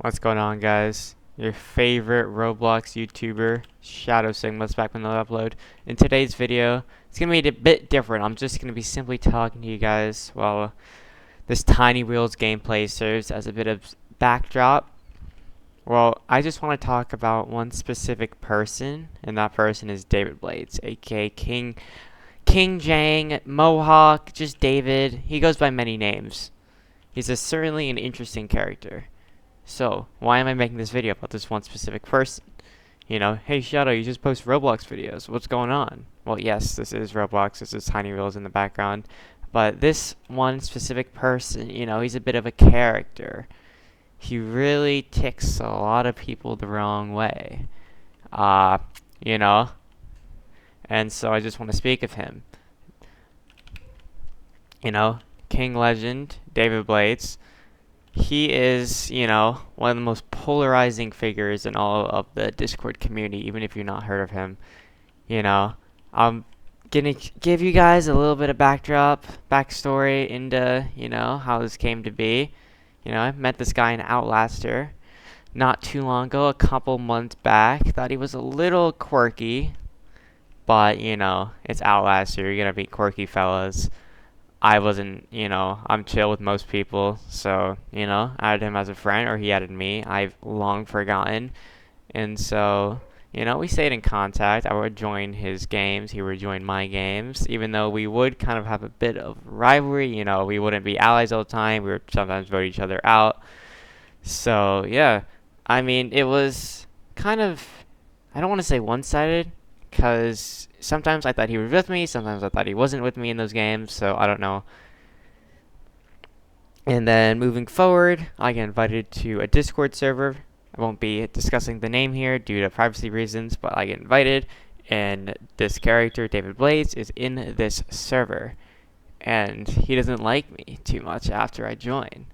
What's going on, guys? Your favorite Roblox YouTuber, Shadow Sigma's back with another upload. In today's video, it's gonna be a bit different. I'm just gonna be simply talking to you guys while this Tiny Wheels gameplay serves as a bit of backdrop. Well, I just want to talk about one specific person, and that person is David Blates, aka King Jang, Mohawk, just David. He goes by many names. He's certainly an interesting character. So, why am I making this video about this one specific person? You know, hey Shadow, you just post Roblox videos. What's going on? Well, yes, this is Roblox. This is Tiny Wheels in the background. But this one specific person, he's a bit of a character. He really ticks a lot of people the wrong way. Uh, you know, and so I just want to speak of him. King Legend, David Blates. He is, one of the most polarizing figures in all of the Discord community, even if you've not heard of him. I'm gonna give you guys a little bit of backstory into, how this came to be. I met this guy in Outlaster not too long ago, a couple months back. Thought he was a little quirky, but, it's Outlaster. You're gonna be quirky fellas. I wasn't, I'm chill with most people, so, I added him as a friend, or he added me. I've long forgotten. And so, we stayed in contact. I would join his games, he would join my games, even though we would kind of have a bit of rivalry. We wouldn't be allies all the time. We would sometimes vote each other out. So, yeah. I mean, it was kind of, I don't want to say one-sided, because sometimes I thought he was with me, sometimes I thought he wasn't with me in those games, so I don't know. And then moving forward, I get invited to a Discord server. I won't be discussing the name here due to privacy reasons, but I get invited, and this character, David Blaze, is in this server. And he doesn't like me too much after I join.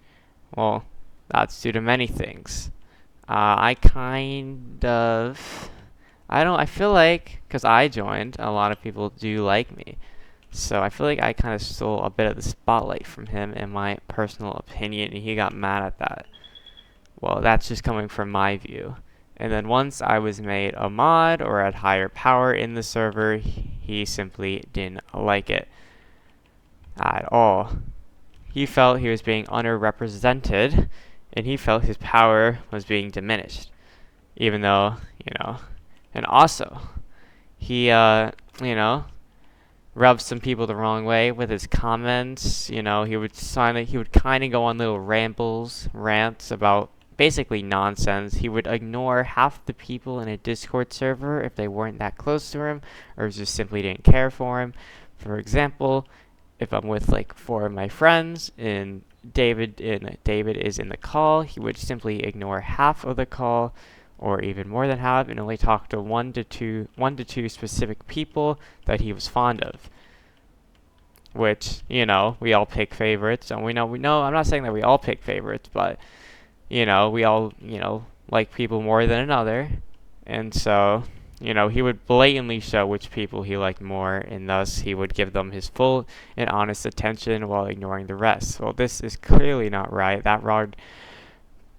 Well, that's due to many things. I feel like, because I joined, a lot of people do like me. So I feel like I kind of stole a bit of the spotlight from him in my personal opinion, and he got mad at that. Well, that's just coming from my view. And then once I was made a mod or at higher power in the server, he simply didn't like it at all. He felt he was being underrepresented, and he felt his power was being diminished. Even though, and also, he, rubbed some people the wrong way with his comments. He would kind of go on little rants about basically nonsense. He would ignore half the people in a Discord server if they weren't that close to him, or just simply didn't care for him. For example, if I'm with like 4 of my friends and David is in the call, he would simply ignore half of the call, or even more than half, and only talk to one to two specific people that he was fond of. Which, we all pick favorites, and we know, I'm not saying that we all pick favorites, but, we all, like people more than another. And so, he would blatantly show which people he liked more, and thus he would give them his full and honest attention while ignoring the rest. Well, this is clearly not right. That rod.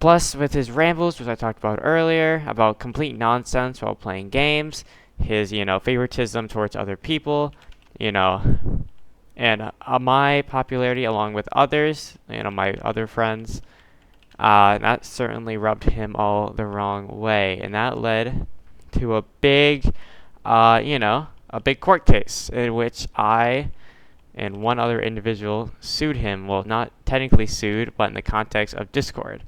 Plus, with his rambles, which I talked about earlier, about complete nonsense while playing games, his, favoritism towards other people, and my popularity along with others, my other friends, that certainly rubbed him all the wrong way. And that led to a big, a big court case in which I and one other individual sued him. Well, not technically sued, but in the context of Discord.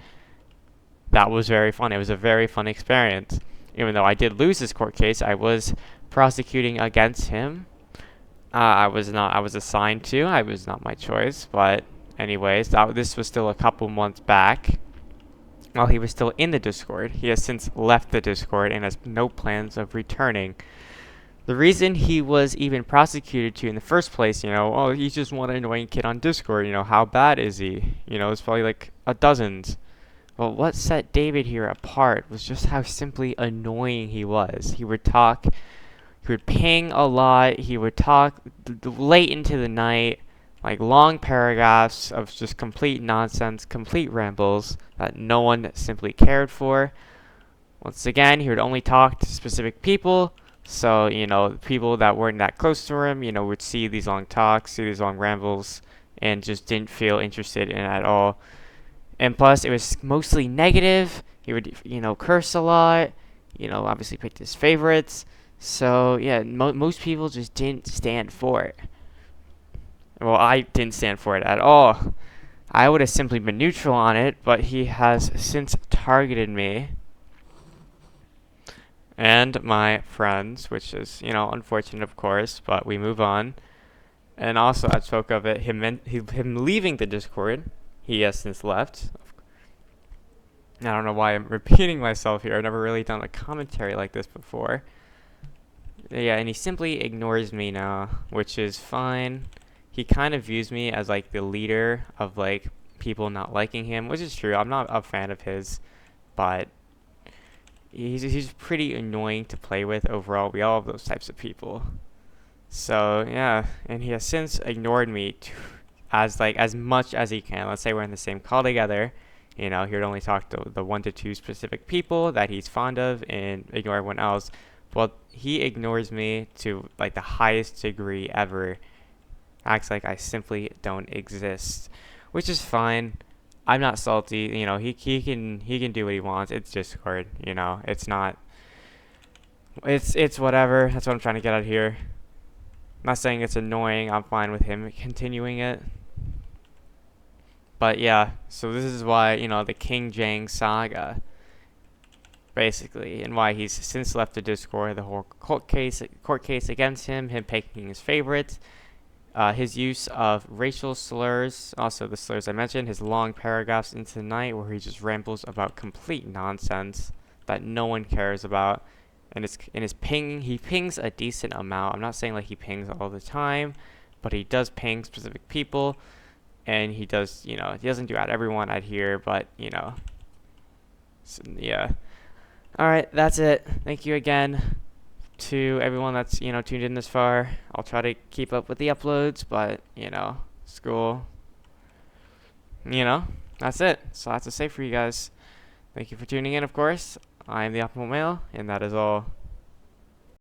That was very fun. It was a very fun experience. Even though I did lose this court case, I was prosecuting against him. I was assigned to. I was not my choice. But anyways, this was still a couple months back. While he was still in the Discord. He has since left the Discord and has no plans of returning. The reason he was even prosecuted to in the first place, oh, he's just one annoying kid on Discord. How bad is he? It's probably like a dozens. Well, what set David here apart was just how simply annoying he was. He would ping a lot, he would talk late into the night, like long paragraphs of just complete nonsense, complete rambles, that no one simply cared for. Once again, he would only talk to specific people. So, people that weren't that close to him, would see these long talks, see these long rambles, and just didn't feel interested in it at all. And plus, it was mostly negative. He would, curse a lot. Obviously picked his favorites. So, yeah, most people just didn't stand for it. Well, I didn't stand for it at all. I would have simply been neutral on it, but he has since targeted me and my friends, which is, unfortunate, of course, but we move on. And also, I spoke of it, him leaving the Discord. He has since left. I don't know why I'm repeating myself here. I've never really done a commentary like this before. Yeah, and he simply ignores me now, which is fine. He kind of views me as like the leader of like people not liking him, which is true. I'm not a fan of his, but he's pretty annoying to play with overall. We all have those types of people. So yeah, and he has since ignored me as much as he can. Let's say we're in the same call together. He would only talk to the 1 to 2 specific people that he's fond of and ignore everyone else. Well, he ignores me to like the highest degree ever. Acts like I simply don't exist, which is fine. I'm not salty. He can do what he wants. It's Discord. It's not. It's whatever. That's what I'm trying to get at here. I'm not saying it's annoying. I'm fine with him continuing it. But yeah, so this is why, the King Jang saga, basically, and why he's since left the Discord, the whole court case against him picking his favorites, his use of racial slurs, also the slurs I mentioned, his long paragraphs into the night where he just rambles about complete nonsense that no one cares about. And his ping, he pings a decent amount. I'm not saying like he pings all the time, but he does ping specific people. And he does, he doesn't do at everyone out here, but, so, yeah. All right, that's it. Thank you again to everyone that's, tuned in this far. I'll try to keep up with the uploads, but, school, that's it. So that's to say for you guys. Thank you for tuning in, of course. I am the Optimal Male, and that is all.